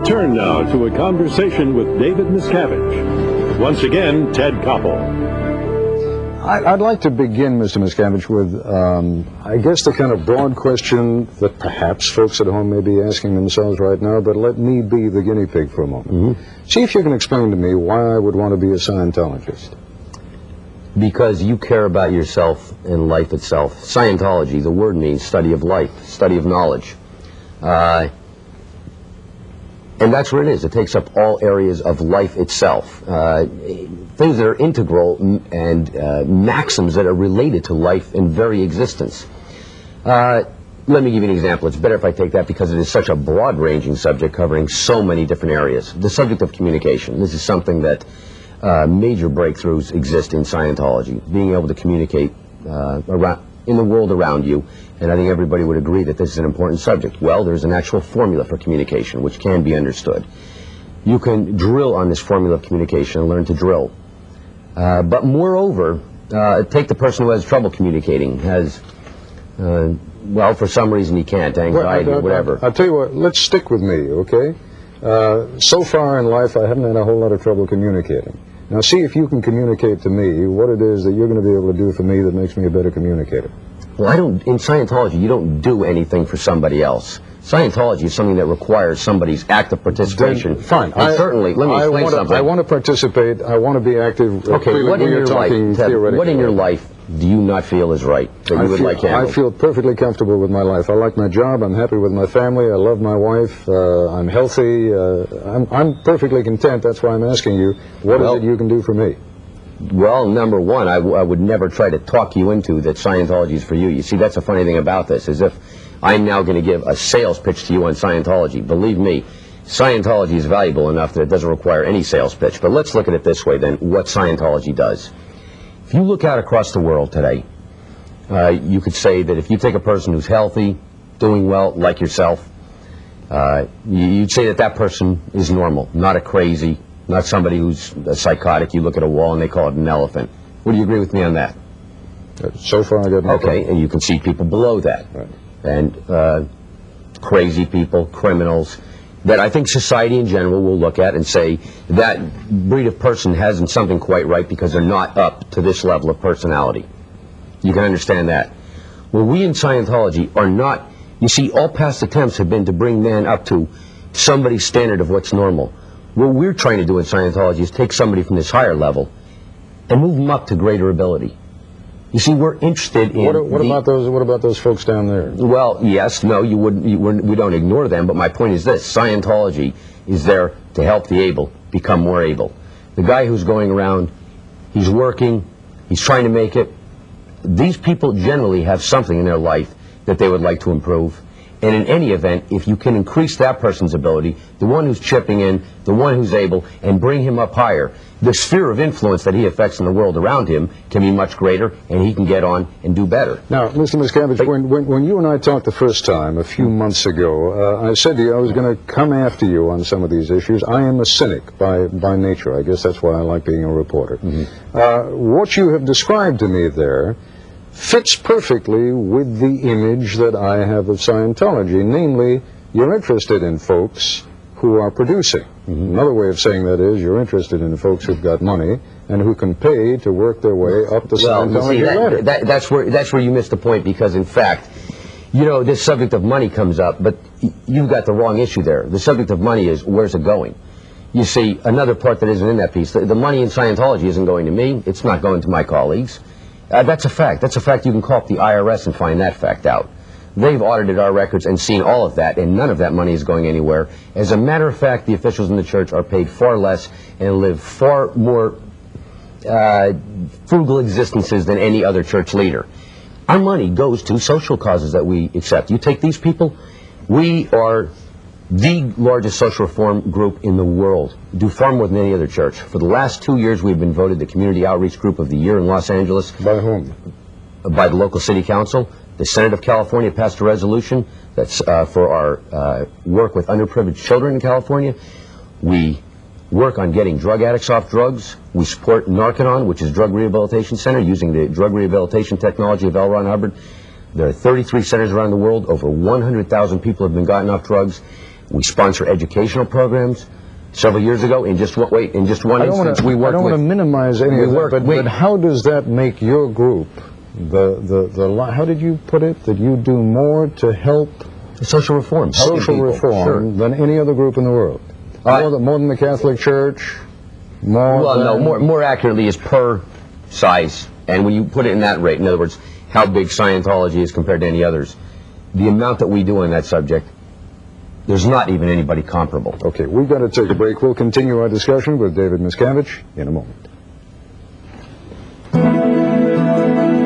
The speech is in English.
return now to a conversation with David Miscavige. Once again, Ted Koppel. I'd like to begin, Mr. Miscavige, with, I guess, the kind of broad question that perhaps folks at home may be asking themselves right now, but let me be the guinea pig for a moment. See if you can explain to me why I would want to be a Scientologist. Because you care about yourself and life itself. Scientology, the word means study of life, study of knowledge. And that's what it is. It takes up all areas of life itself. Things that are integral and maxims that are related to life and very existence. Let me give you an example. It's better if I take that because it is such a broad-ranging subject covering so many different areas. The subject of communication. This is something that major breakthroughs exist in Scientology. Being able to communicate in the world around you. And I think everybody would agree that this is an important subject. Well, there's an actual formula for communication which can be understood. You can drill on this formula of communication and learn to drill. But moreover, take the person who has trouble communicating, well, for some reason he can't, anxiety, whatever. I'll tell you what, let's stick with me, okay? So far in life, I haven't had a whole lot of trouble communicating. Now, see if you can communicate to me what it is that you're going to be able to do for me that makes me a better communicator. Well, in Scientology, you don't do anything for somebody else. Scientology is something that requires somebody's active participation. Then, fine. Certainly, let me explain something. I want to participate. I want to be active. Okay, what in your life, Ted, what in your life do you not feel is right that you would like handled? I feel perfectly comfortable with my life. I like my job. I'm happy with my family. I love my wife. I'm healthy. I'm perfectly content. That's why I'm asking you, what is it you can do for me? Well, number one, I would never try to talk you into that Scientology is for you. You see, that's the funny thing about this, is if I'm now going to give a sales pitch to you on Scientology, believe me, Scientology is valuable enough that it doesn't require any sales pitch. But let's look at it this way, then, what Scientology does. If you look out across the world today, you could say that if you take a person who's healthy, doing well, like yourself, you'd say that that person is normal, not a crazy, not somebody who's a psychotic. You look at a wall and they call it an elephant. Would you agree with me on that? So far, I got no problem. Okay, and you can see people below that. Right. And crazy people, criminals, that I think society in general will look at and say that breed of person hasn't something quite right because they're not up to this level of personality. You can understand that. Well, we in Scientology are not, you see, all past attempts have been to bring man up to somebody's standard of what's normal. What we're trying to do in Scientology is take somebody from this higher level and move them up to greater ability. You see, we're interested in... What about those folks down there? Well, yes, no, we don't ignore them, but my point is this. Scientology is there to help the able become more able. The guy who's going around, he's working, he's trying to make it. These people generally have something in their life that they would like to improve. And in any event, if you can increase that person's ability, the one who's chipping in, the one who's able, and bring him up higher, the sphere of influence that he affects in the world around him can be much greater, and he can get on and do better. Now, Mr. Miscavige, when you and I talked the first time, a few months ago, I said to you I was going to come after you on some of these issues. I am a cynic by nature. I guess that's why I like being a reporter. What you have described to me there fits perfectly with the image that I have of Scientology. Namely, you're interested in folks who are producing. Another way of saying that is you're interested in folks who've got money and who can pay to work their way up the Scientology ladder. That's where you missed the point, because in fact, you know, this subject of money comes up, but you've got the wrong issue there. The subject of money is, where's it going? You see, another part that isn't in that piece, the money in Scientology isn't going to me, it's not going to my colleagues. That's a fact. That's a fact. You can call up the IRS and find that fact out. They've audited our records and seen all of that, and none of that money is going anywhere. As a matter of fact, the officials in the church are paid far less and live far more frugal existences than any other church leader. Our money goes to social causes that we accept. You take these people, we are the largest social reform group in the world, do far more than any other church. For the last 2 years, we've been voted the Community Outreach Group of the Year in Los Angeles. By whom? By the local city council. The Senate of California passed a resolution that's for our work with underprivileged children in California. We work on getting drug addicts off drugs. We support Narconon, which is Drug Rehabilitation Center, using the drug rehabilitation technology of L. Ron Hubbard. There are 33 centers around the world. Over 100,000 people have been gotten off drugs. We sponsor educational programs. Several years ago, in just one instance, we worked I don't want to minimize any of that, but how does that make your group, how did you put it, that you do more to help social reform, than any other group in the world? More than the Catholic Church? More accurately is per size. And when you put it in that rate, in other words, how big Scientology is compared to any others, the amount that we do on that subject, there's not even anybody comparable. Okay, we've got to take a break. We'll continue our discussion with David Miscavige in a moment.